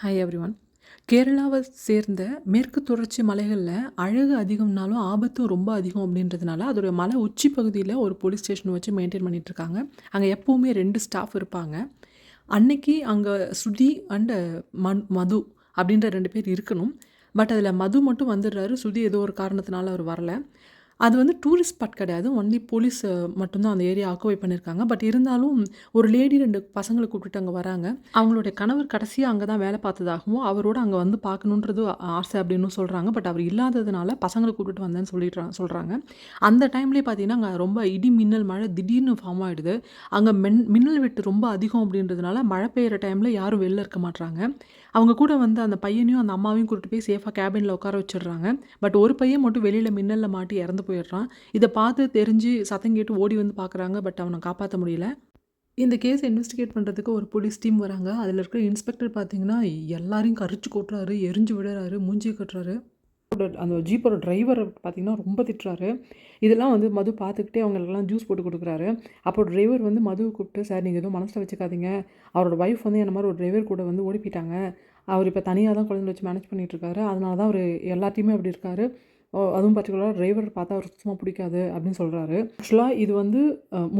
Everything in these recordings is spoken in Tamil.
Hi everyone. கேரளாவை சேர்ந்த மேற்கு தொடர்ச்சி மலைகளில் அழகு அதிகம்னாலும் ஆபத்தும் ரொம்ப அதிகம் அப்படின்றதுனால அதோடைய மலை உச்சி பகுதியில் ஒரு போலீஸ் ஸ்டேஷன் வச்சு மெயின்டைன் பண்ணிகிட்ருக்காங்க. அங்கே எப்போவுமே 2 ஸ்டாஃப் இருப்பாங்க. அன்னைக்கு அங்கே ஸ்ருதி அண்டு மது அப்படின்ற 2 பேர் இருக்கணும். பட் அதில் மது மட்டும் வந்துடுறாரு. ஸ்ருதி ஏதோ ஒரு காரணத்தினால அவர் வரல. அது வந்து டூரிஸ்ட் ஸ்பாட் கிடையாது. ஒன்லி போலீஸ் மட்டும்தான் அந்த ஏரியா ஆக்குபை பண்ணியிருக்காங்க. பட் இருந்தாலும் ஒரு லேடி 2 பசங்கள கூப்பிட்டுட்டு அங்கே வராங்க. அவங்களுடைய கணவர் கடைசியா அங்க தான் வேலை பார்த்ததாகவும், அவரோட அங்க வந்து பார்க்கணுன்றது ஆசை அப்படின்னும் சொல்றாங்க. பட் அவர் இல்லாததுனால பசங்கள கூட்டிட்டு வந்தேன்னு சொல்றாங்க. அந்த டைம்லயே பார்த்தீங்கன்னா, அங்க ரொம்ப இடி, மின்னல், மழை திடீர்னு ஃபார்ம் ஆயிடுது. அங்க மின்னல் வெட்டு ரொம்ப அதிகம் அப்படின்றதுனால மழை பெய்யுற டைம்ல யாரும் வெளில இருக்க மாட்றாங்க. அவங்க கூட வந்து அந்த பையனையும், அந்த அம்மாவையும் கூட்டிட்டு போய் சேஃபா கேபின்ல உட்கார வச்சுடுறாங்க. பட் ஒரு பையன் மட்டும் வெளியில மின்னல்ல மாட்டி இறந்து போயிடுறான். இத பார்த்து தெரிஞ்சு சத்தம் கேட்டு ஓடி வந்து பார்க்குறாங்க. பட் அவன காப்பாத்த முடியல. இந்த கேஸ இன்வெஸ்டிகேட் பண்ணுறதுக்கு ஒரு போலீஸ் டீம் வராங்க. அதில இருக்கிற இன்ஸ்பெக்டர் பார்த்தீங்கன்னா, எல்லாரையும் கரிச்சு கொட்டுறாரு, எரிஞ்சு விடுறாரு, மூஞ்சிய கட்டுறாரு. அந்த ஜீப்போட டிரைவர பார்த்தீங்கன்னா, ரொம்ப திட்டுறாரு. இதெல்லாம் வந்து மது பார்த்துக்கிட்டே அவங்களுக்கெல்லாம் ஜூஸ் போட்டு குடுக்குறாரு. அப்போ டிரைவர் வந்து மதுவ கூப்பிட்டு, "சார் நீங்க எதுவும் மனசுல வச்சுக்காதீங்க. அவரோட ஒய்ஃப் வந்து என்ன மாரி ஒரு டிரைவர் கூட வந்து ஓடி போயிட்டாங்க. அவர் இப்ப தனியா தான் குழந்தைங்கள வச்சு மேனேஜ் பண்ணிட்டு இருக்காரு. அதனால தான் அவரு எல்லாத்தையுமே அப்படி இருக்காரு. அதுவும் பர்ட்டிகுலரா டிரைவர் பார்த்தா அவருக்கு சுத்தமா பிடிக்காது." அப்படின்னு சொல்றாரு. ஆக்சுவலா இது வந்து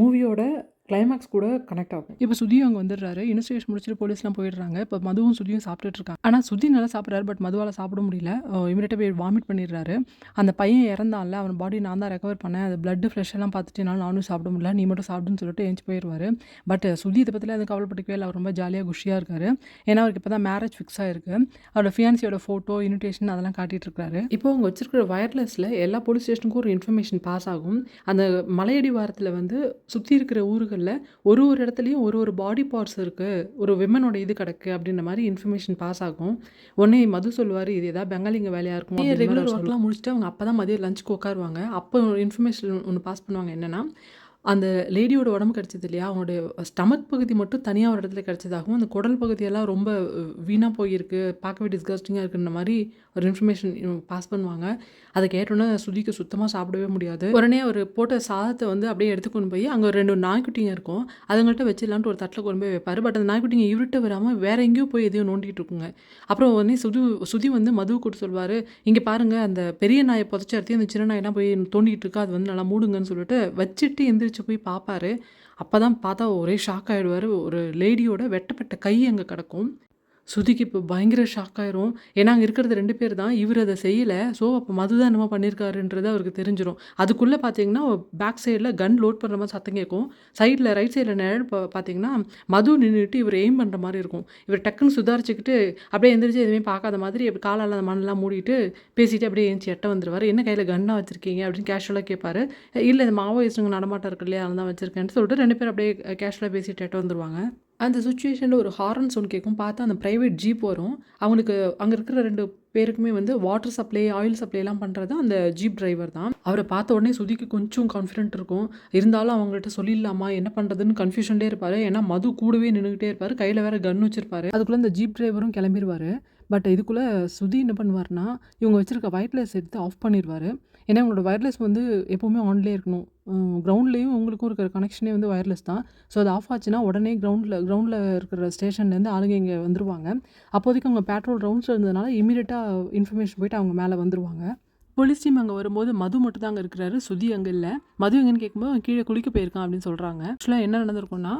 மூவியோட கிளைமாக்ஸ் கூட கனெக்ட் ஆகும். இப்போ சுதியும் அங்கே வந்துடுறாரு. இன்வெஸ்டிகேஷன் முடிச்சுட்டு போலீஸ்லாம் போயிடுறாங்க. இப்போ மதுவும் சுதியும் சாப்பிட்டுட்டு இருக்காங்க. ஆனால் சுதி நல்லா சாப்பிட்றாரு. பட் மதுவால் சாப்பிட முடியல. இமீடியட்டாக போய் வாமிட் பண்ணிடுறாரு. அந்த பையன் இறந்தான்ல, அவன் பாடி நான் தான் ரெக்கவர் பண்ணேன். அது பிளட் ஃப்ளஷ் எல்லாம் பார்த்துட்டு என்னால் நானும் சாப்பிட முடியல, நீ மட்டும் சாப்பிடுன்னு சொல்லிட்டு எழுந்து போயிடுவாரு. பட் சுதி இதை பற்றிலாம் எதுவும் கவலைப்பட்டுக்கவே இல்லை. அவர் ரொம்ப ஜாலியாக குஷியாக இருக்காரு. ஏன்னா அவருக்கு இப்போ தான் மேரேஜ் ஃபிக்ஸ் ஆயிருக்கு. அவரோட ஃபியான்சியோட ஃபோட்டோ, இன்விடேஷன் அதெல்லாம் காட்டிட்டு இருக்காரு. இப்போ அவங்க வச்சிருக்கிற வயர்லெஸில் எல்லா போலீஸ் ஸ்டேஷனுக்கும் ஒரு இன்ஃபர்மேஷன் பாஸ் ஆகும். அந்த மலையடி வாரத்தில் வந்து சுற்றி இருக்கிற ஊர்களில் ஒரு இடத்துலையும் ஒரு பாடி பார்ட்ஸ் இருக்குது, ஒரு விமனோட இது கிடக்கு அப்படின்ற மாதிரி இன்ஃபர்மேஷன் பாஸ் ஆகும். உடனே மது சொல்லுவார், இது ஏதாவது பெங்காலிங்க வேலையாக இருக்கும். ரெகுலர் ஒர்க்லாம் முடிச்சுட்டு அவங்க அப்போ தான் மதியம் லஞ்சுக்கு உட்காருவாங்க. அப்போ இன்ஃபர்மேஷன் ஒன்று பாஸ் பண்ணுவாங்க. என்னென்னா, அந்த லேடியோட உடம்பு கிடச்சது இல்லையா, அவங்களுடைய ஸ்டமக் பகுதி மட்டும் தனியாக ஒரு இடத்துல கிடச்சதாகவும், அந்த குடல் பகுதியெல்லாம் ரொம்ப வீணாக போயிருக்கு, பார்க்கவே டிஸ்கஸ்டிங்காக இருக்குன்ற மாதிரி ஒரு இன்ஃபர்மேஷன் பாஸ் பண்ணுவாங்க. அதை கேட்டோன்னே சுதிக்கு சுத்தமாக சாப்பிடவே முடியாது. உடனே அவர் போட்ட சாதத்தை வந்து அப்படியே எடுத்து கொண்டு போய் அங்கே 2 நாய்க்குட்டிங்க இருக்கும், அதுங்கள்ட்ட வச்சிடலான்ட்டு ஒரு தட்டில் கொண்டு போய் வைப்பார். பட் அந்த நாய்க்குட்டிங்க இவர்கிட்ட வராமல் வேற எங்கேயோ போய் எதையும் நோண்டிகிட்டு இருக்குங்க. அப்புறம் உடனே சுதி வந்து மதுவை கூட்டு சொல்வார், இங்கே பாருங்கள் அந்த பெரிய நாயை புதைச்ச இடத்தையும் அந்த சின்ன நாயெல்லாம் போய் தோண்டிகிட்டு இருக்கா, அது வந்து நல்லா மூடுங்கன்னு சொல்லிட்டு வச்சுட்டு எந்திரிச்சு போய் பார்ப்பாரு. அப்போ தான் பார்த்தா ஒரே ஷாக் ஆகிடுவார். ஒரு லேடியோட வெட்டப்பட்ட கை அங்கே கிடக்கும். சுதிக்கு இப்போ பயங்கர ஷாக் ஆயிரும். ஏன்னா அங்கே இருக்கிறது 2 பேர் தான். இவர் அதை செய்யலை. ஸோ அப்போ மது தான் என்னமோ பண்ணியிருக்காருன்றது அவருக்கு தெரிஞ்சிடும். அதுக்குள்ளே பார்த்தீங்கன்னா பேக் சைடில் கன் லோட் பண்ணுற மாதிரி சத்தம் கேட்கும். சைடில் ரைட் சைடில் நிழல் பார்த்தீங்கன்னா மது நின்றுட்டு இவர் எய்ம் பண்ணுற மாதிரி இருக்கும். இவர் டக்குன்னு சுதாரிச்சுக்கிட்டு அப்படியே எந்திரிச்சு எதுவுமே பார்க்காத மாதிரி அப்படி காலால் அந்த மண்ணெல்லாம் மூடிட்டு பேசிட்டு அப்படியே எழுந்துச்சி எட்ட வந்துடுவார். என்ன கையில் கன்னாக வச்சுருக்கீங்க அப்படின்னு கேஷுவலாக கேட்பாரு. இல்லை இந்த மாவோயிஸ்ட்டுங்க நடமாட்டம் இருக்கு இல்லையா, அதெல்லாம் வச்சுருக்கேன்னு சொல்லிட்டு 2 பேர் அப்படியே கேஷுவலாக பேசிட்டு எட்ட வந்துடுவாங்க. அந்த சுச்சுவேஷனில் ஒரு ஹாரன் சவுண்ட் கேட்கும். பார்த்தா அந்த ப்ரைவேட் ஜீப் வரும். அவங்களுக்கு அங்கே இருக்கிற 2 பேருக்குமே வந்து வாட்டர் சப்ளை, ஆயில் சப்ளைலாம் பண்ணுறது அந்த ஜீப் டிரைவர் தான். அவரை பார்த்த உடனே சுதிக்கு கொஞ்சம் கான்ஃபிடென்ட் இருக்கும். இருந்தாலும் அவங்கள்ட்ட சொல்லிடலாமா என்ன பண்ணுறதுன்னு கன்ஃபியூஷன்லேயே இருப்பார். ஏன்னா மது கூடவே நின்றுக்கிட்டே இருப்பார். கையில் வேறு கன் வச்சிருப்பாரு. அதுக்குள்ளே இந்த ஜீப் டிரைவரும் கிளம்பிடுவார். பட் இதுக்குள்ளே சுதி என்ன பண்ணுவார்னா, இவங்க வச்சுருக்க வயர்லெஸ் எடுத்து ஆஃப் பண்ணிடுவார். ஏன்னா உங்களோட வயர்லெஸ் வந்து எப்போவுமே ஆன்லேயே இருக்கணும். கிரவுண்ட்லேயும் உங்களுக்கும் இருக்கிற கனெக்ஷனே வந்து வயர்லெஸ் தான். ஸோ அது ஆஃப் ஆச்சுன்னா உடனே கிரவுண்டில் இருக்கிற ஸ்டேஷன்லேருந்து ஆளுங்க இங்கே வந்துருவாங்க. அப்போதைக்கு அவங்க பேட்ரோல் ரவுண்ட்ஸில் இருந்ததுனால இமீடியட்டாக இன்ஃபர்மேஷன் போயிட்டு அவங்க மேலே வந்துருவாங்க. போலீஸ் டீம் அங்கே வரும்போது மது மட்டும் தான் அங்கே இருக்கிறாரு. சுதி அங்கே இல்லை. மது எங்கன்னு கேட்கும்போது அவன் கீழே குளிக்க போயிருக்கான் அப்படின்னு சொல்கிறாங்க. ஆக்சுவலாக என்ன நடந்திருக்கும்னா,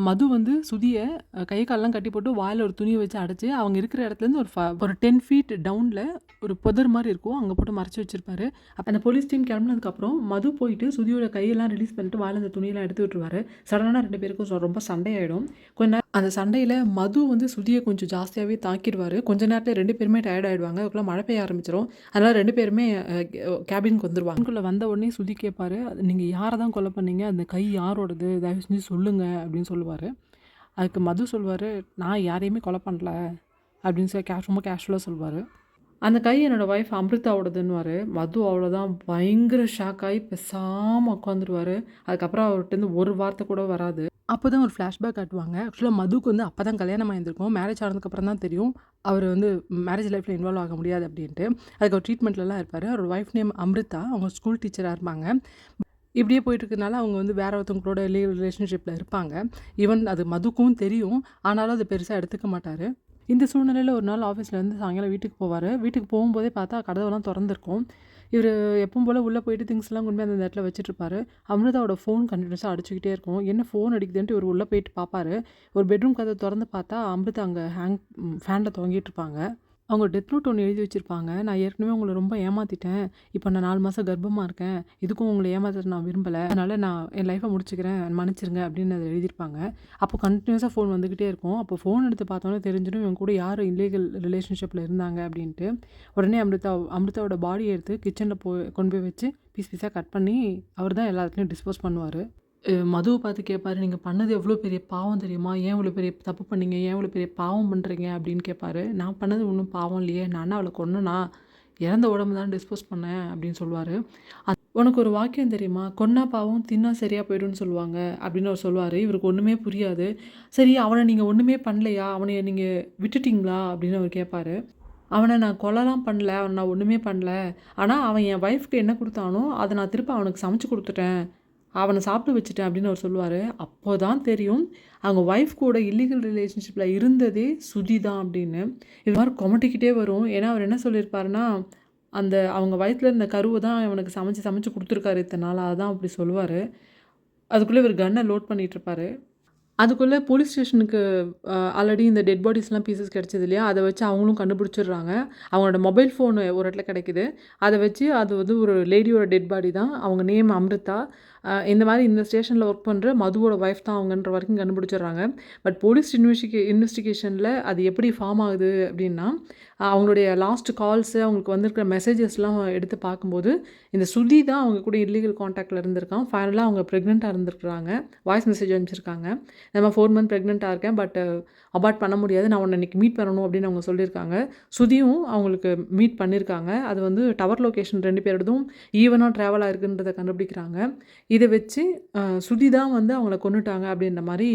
மது வந்து சுதியை கை காலெல்லாம் கட்டி போட்டு வாயில் ஒரு துணியை வச்சு அடைச்சி அவங்க இருக்கிற இடத்துலேருந்து ஒரு 10 ஃபீட் டவுனில் ஒரு புதர் மாதிரி இருக்கும், அங்கே போட்டு மறைச்சி வச்சிருப்பாரு. அப்போ அந்த போலீஸ் டீம் கிளம்புனதுக்கப்புறம் மது போயிட்டு சுதியோட கையெல்லாம் ரிலீஸ் பண்ணிட்டு வாயில் அந்த துணியெல்லாம் எடுத்து விட்டுருவாரு. சடனாக 2 பேருக்கும் ரொம்ப சண்டையாயிடும். கொஞ்ச நேரம் அந்த சண்டையில் மது வந்து சுதியை கொஞ்சம் ஜாஸ்தியாகவே தாக்கிடுவார். கொஞ்ச நேரத்தில் 2 பேருமே டயர்ட் ஆகிடுவாங்க. அதுக்குள்ளே மழை பெய்ய ஆரம்பிச்சிடும். அதனால் 2 பேருமே கேபினுக்கு வந்துடுவாங்க. அதுக்குள்ளே வந்த உடனே சுதி கேட்பார், நீங்கள் யாரை தான் கொலை பண்ணீங்க, அந்த கை யாரோடது, தயவு செஞ்சு சொல்லுங்கள் அப்படின்னு சொல்லுவார். அதுக்கு மது சொல்வார், நான் யாரையுமே கொலை பண்ணல அப்படின்னு சொல்லி ரொம்ப கேஷுவலாக சொல்வார். அந்த கை என்னோடய ஒய்ஃப் அமிர்தாவோடதுன்னுவார். மது அவ்வளோதான் பயங்கர ஷாக் ஆகி பேசாமல் உட்காந்துருவார். அதுக்கப்புறம் அவர்கிட்ட ஒரு வார்த்தை கூட வராது. அப்போ தான் ஒரு ஃப்ளாஷ்பேக் காட்டுவாங்க. ஆக்சுவலாக மதுக்கு வந்து அப்போ தான் கல்யாணம் ஆகியிருந்திருக்கும். மேரேஜ் ஆனதுக்கப்புறம் தான் தெரியும் அவர் வந்து மேரேஜ் லைஃப்பில் இன்வால்வ் ஆக முடியாது அப்படின்ட்டு. அதுக்கு ஒரு ட்ரீட்மெண்ட்லலாம் இருப்பார். அவரோட ஒய்ஃப் நேம் அமிர்தா. அவங்க ஸ்கூல் டீச்சராக இருப்பாங்க. இப்படியே போயிட்டுருக்கனால அவங்க வந்து வேற ஒருத்தவங்களோட ரிலேஷன்ஷிப்பில் இருப்பாங்க. ஈவன் அது மதுக்கும் தெரியும். ஆனாலும் அது பெருசாக எடுத்துக்க மாட்டார். இந்த சூழ்நிலையில ஒரு நாள் ஆஃபீஸ்லேருந்து சாயங்காலம் வீட்டுக்கு போவாரு. வீட்டுக்கு போகும்போதே பார்த்தா கதவெல்லாம் தொறந்திருக்கும். இவரு எப்பவும் போல உள்ள போயிட்டு திங்ஸ்லாம் கொண்டு போய் அந்த இடத்துல வச்சுட்டுருப்பாரு. அமிர்தாவோட ஃபோன் கன்டினியூஸா அடிச்சுக்கிட்டே இருக்கும். என்ன ஃபோன் அடிக்குதுன்ட்டு இவரு உள்ள போயிட்டு பார்ப்பாரு. ஒரு பெட்ரூம் கதவ தொறந்து பார்த்தா அமிர்தா அங்க ஃபேன்ல தொங்கிட்டுருப்பாங்க. அவங்க டெத் நோட் ஒண்ணு எழுதி வச்சிருப்பாங்க. நான் ஏற்கனவே உங்கள ரொம்ப ஏமாத்திட்டேன். இப்ப நான் 4 மாசம் கர்ப்பமா இருக்கேன். இதுக்கும் உங்கள ஏமாத்த நான் விரும்பல. அதனால நான் என் லைஃப முடிச்சுக்கிறேன். மன்னிச்சிருங்க அப்படின்னு அதில எழுதியிருப்பாங்க. அப்போ கன்டினியூஸா ஃபோன் வந்துகிட்டே இருக்கும். அப்போ ஃபோன் எடுத்து பார்த்தோனே தெரிஞ்சிடும் இவங்க கூட யார் இல்லீகல் ரிலேஷன்ஷிப்ல இருந்தாங்க அப்படின்ட்டு. உடனே அமிர்தாவோட பாடிய எடுத்து கிச்சன்ல கொண்டு போய் வச்சு பீஸ் பீஸா கட் பண்ணி அவர் தான் எல்லா இடத்துலயும் டிஸ்போஸ் பண்ணுவாரு. மதுவ பார்த்து கேட்பாரு, "நீங்க பண்ணது எவ்வளோ பெரிய பாவம் தெரியுமா? ஏன் இவ்வளோ பெரிய தப்பு பண்ணீங்க? ஏன் இவ்வளோ பெரிய பாவம் பண்றீங்க?" அப்படின்னு கேட்பாரு. "நான் பண்ணது ஒண்ணும் பாவம் இல்லையே! நான் என்ன அவள கொன்னனா? இறந்த உடம்ப தான டிஸ்போஸ் பண்ணேன்." அப்படின்னு சொல்லுவாரு. "உனக்கு ஒரு வாக்கியம் தெரியுமா? கொன்னா பாவம், தின்னா சரியா போயிடும்னு சொல்லுவாங்க." அப்படின்னு அவர் சொல்லுவாரு. இவருக்கு ஒண்ணுமே புரியாது. "சரி அவன நீங்க ஒண்ணுமே பண்ணலையா? அவனைய நீங்க விட்டுட்டீங்களா?" அப்படின்னு அவர் கேட்பாரு. "அவன நான் கொலைலாம் பண்ணல. அவன நான் ஒண்ணுமே பண்ணல. ஆனா அவன் என் ஒய்ஃப்க்கு என்ன குடுத்தானோ, அத நான் திருப்ப அவனுக்கு சமைச்சு குடுத்துட்டேன். அவன சாப்பிட வச்சுட்டேன்." அப்படின்னு அவர் சொல்லுவாரு. அப்போ தான் தெரியும், அவங்க ஒய்ஃப் கூட இல்லீகல் ரிலேஷன்ஷிப்ல இருந்ததே சுதி தான் அப்படின்னு. இது மாரி கொமட்டிக்கிட்டே வரும். ஏன்னா, அவர் என்ன சொல்லியிருப்பாருன்னா, அந்த அவங்க வயித்துல இருந்த கருவ தான் அவனுக்கு சமைச்சு சமைச்சு குடுத்துருக்காரு இத்தன நாளா. அதான் அப்படி சொல்லுவாரு. அதுக்குள்ள இவரு கன்ன லோட் பண்ணிட்டுருப்பாரு. அதுக்குள்ள போலீஸ் ஸ்டேஷனுக்கு ஆல்ரெடி இந்த டெட் பாடிஸ்லாம் பீசஸ் கிடைச்சது இல்லையா? அத வச்சு அவங்களும் கண்டுபிடிச்சிடுறாங்க. அவங்களோட மொபைல் ஃபோன் ஒரு இடத்துல கிடைக்குது. அத வச்சு அது வந்து ஒரு லேடியோட டெட் பாடி தான். அவங்க நேம் அம்ரிதா. இந்த மாரி இந்த ஸ்டேஷன்ல ஒர்க் பண்ற மதுவோட ஒய்ஃப் தான் அவங்கன்ற வரைக்கும் கண்டுபிடிச்சிடுறாங்க. பட் போலீஸ் இன்வெஸ்டிகேஷன்ல அது எப்படி ஃபார்ம் ஆகுது அப்டின்னா, அவங்களுடைய லாஸ்ட் கால்ஸு, அவங்களுக்கு வந்திருக்கிற மெசேஜஸ்லாம் எடுத்து பார்க்கும்போது, இந்த சுதி தான் அவங்க கூட இல்லீகல் கான்டாக்ட்ல இருந்திருக்கான். ஃபைனலா அவங்க பிரெக்னன்ட்டா இருந்திருக்காங்க. வாய்ஸ் மெசேஜ் அனுப்பிச்சிருக்காங்க. இந்த மாரி 4 மந்த் பிரெக்னன்ட்டா இருக்கேன். பட் அபார்ட் பண்ண முடியாது. நான் உன்ன இன்னைக்கு மீட் பண்ணணும் அப்படின்னு அவங்க சொல்லியிருக்காங்க. சுதியும் அவங்களுக்கு மீட் பண்ணியிருக்காங்க. அது வந்து டவர் லொகேஷன் 2 பேரோடதும் ஈவனா ட்ராவல் ஆயிருக்குன்றத கண்டுபிடிக்கிறாங்க. இத வச்சு சுதி தான் வந்து அவங்கள கொன்னுட்டாங்க அப்படின்ற மாரி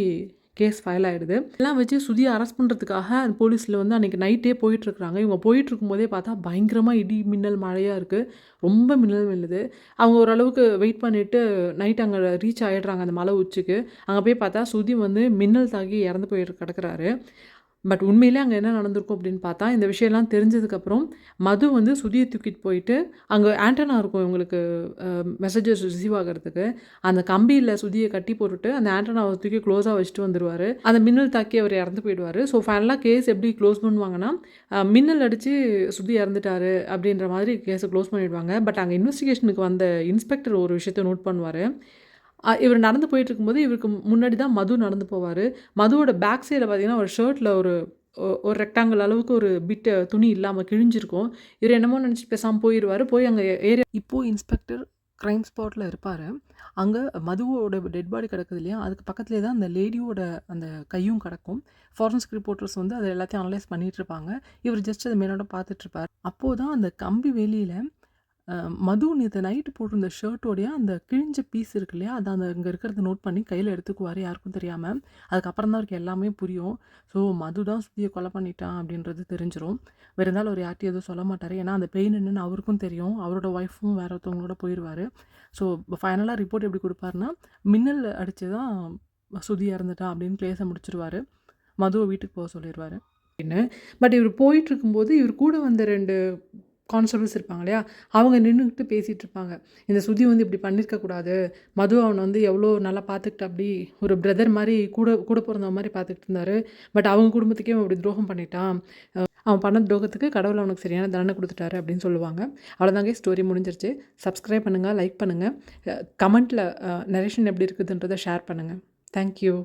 கேஸ் ஃபைல் ஆயிடுது. இதெல்லாம் வச்சு சுதிய அரெஸ்ட் பண்றதுக்காக போலீஸ்ல வந்து அன்னைக்கு நைட்டே போயிட்டுருக்காங்க. இவங்க போயிட்டுருக்கும்போதே பார்த்தா பயங்கரமா இடி, மின்னல், மழையா இருக்கு. ரொம்ப மின்னல் விழுது. அவங்க ஓரளவுக்கு வெயிட் பண்ணிட்டு நைட் அங்க ரீச் ஆயிடுறாங்க அந்த மலை உச்சிக்கு. அங்க போய் பார்த்தா சுதி வந்து மின்னல் தாக்கி இறந்து கிடக்குறாரு. பட் உண்மையிலே அங்க என்ன நடந்திருக்கும் அப்படின்னு பார்த்தா, இந்த விஷயம்லாம் தெரிஞ்சதுக்கப்புறம் மது வந்து சுதிய தூக்கிட்டு போயிட்டு, அங்க ஆண்டனா இருக்கும் இவங்களுக்கு மெசேஜஸ் ரிசீவ் ஆகுறதுக்கு. அந்த கம்பியில சுதிய கட்டி போட்டுட்டு, அந்த ஆண்டனாவ தூக்கி க்ளோஸா வச்சுட்டு வந்துருவாரு. அந்த மின்னல் தாக்கி அவர் இறந்து போயிடுவாரு. ஸோ ஃபைனலா கேஸ் எப்படி க்ளோஸ் பண்ணுவாங்கன்னா, மின்னல் அடிச்சு சுதி இறந்துட்டாரு அப்படின்ற மாதிரி கேஸ க்ளோஸ் பண்ணிடுவாங்க. பட் அங்க இன்வெஸ்டிகேஷனுக்கு வந்த இன்ஸ்பெக்டர் ஒரு விஷயத்த நோட் பண்ணுவாரு. இவரு நடந்து போயிட்டுருக்கும்போது, இவருக்கு முன்னாடி தான் மது நடந்து போவாரு. மதுவோட பேக் சைடுல பார்த்தீங்கன்னா, ஒரு ஷர்ட்ல ஒரு ரெக்டாங்கிள் அளவுக்கு ஒரு துணி இல்லாம கிழிஞ்சிருக்கும். இவரு என்னமோ நெனச்சுட்டு பேசாம போயிருவாரு. போய் அங்க ஏரியா இப்போ இன்ஸ்பெக்டர் கிரைம் ஸ்பாட்ல இருப்பாரு. அங்க மதுவோட டெட் பாடி கிடக்குது இல்லையா? அதுக்கு பக்கத்திலேயே தான் அந்த லேடியோட அந்த கையும் கிடக்கும். ஃபாரன்சிக் ரிப்போர்ட்டர்ஸ் வந்து அத எல்லாத்தையும் அனலைஸ் பண்ணிட்டுருப்பாங்க. இவரு ஜஸ்ட் அத மேலோட்ட பார்த்துட்டுருப்பாரு. அப்போ தான் அந்த கம்பி வேலியில மது நேத்து நைட்டு போட்டிருந்த ஷர்ட்டோடைய அந்த கிழிஞ்ச பீஸ் இருக்கு இல்லையா? அத அந்த அங்க இருக்கிறத நோட் பண்ணி கையில எடுத்துக்குவாரு யாருக்கும் தெரியாம. அதுக்கப்புறம் தான் அவருக்கு எல்லாமே புரியும். ஸோ மது தான் சுதிய கொலை பண்ணிட்டான் அப்படின்றது தெரிஞ்சிரும். வேற இருந்தாலும் அவர் யார்ட்டயும் எதுவும் சொல்ல மாட்டாரு. ஏன்னா அந்த பெயின் என்னன்னு அவருக்கும் தெரியும். அவரோட ஒய்ஃபும் வேற ஒருத்தவங்களோட போயிருவாரு. ஸோ ஃபைனலா ரிப்போர்ட் எப்படி குடுப்பாருன்னா, மின்னல் அடிச்சு தான் சுதி இறந்துட்டான் அப்படின்னு கேஸ முடிச்சுருவாரு. மதுவ வீட்டுக்கு போ சொல்லிருவாரு. அப்படின்னு. பட் இவரு போயிட்டுருக்கும்போது, இவரு கூட வந்த 2 கான்ஸ்டபிள்ஸ் இருப்பாங்க இல்லையா? அவங்க நின்னுகிட்டு பேசிட்டு இருப்பாங்க. இந்த சுதி வந்து இப்படி பண்ணியிருக்க கூடாது. மது அவன வந்து எவ்வளோ நல்லா பார்த்துக்கிட்டாப்படி, ஒரு பிரதர் மாரி கூட கூட பொறந்தவன் மாரி பார்த்துக்கிட்டு இருந்தாரு. பட் அவங்க குடும்பத்துக்கே அவன் இப்படி துரோகம் பண்ணிட்டான். அவன் பண்ண துரோகத்துக்கு கடவுள் அவனுக்கு சரியான தண்டனை குடுத்துட்டாரு அப்படின்னு சொல்லுவாங்க. அவ்வளோதாங்க ஸ்டோரி முடிஞ்சிருச்சு. சப்ஸ்கிரைப் பண்ணுங்க, லைக் பண்ணுங்க. கமெண்ட்ல நரேஷன் எப்படி இருக்குதுன்றத ஷேர் பண்ணுங்க. Thank you.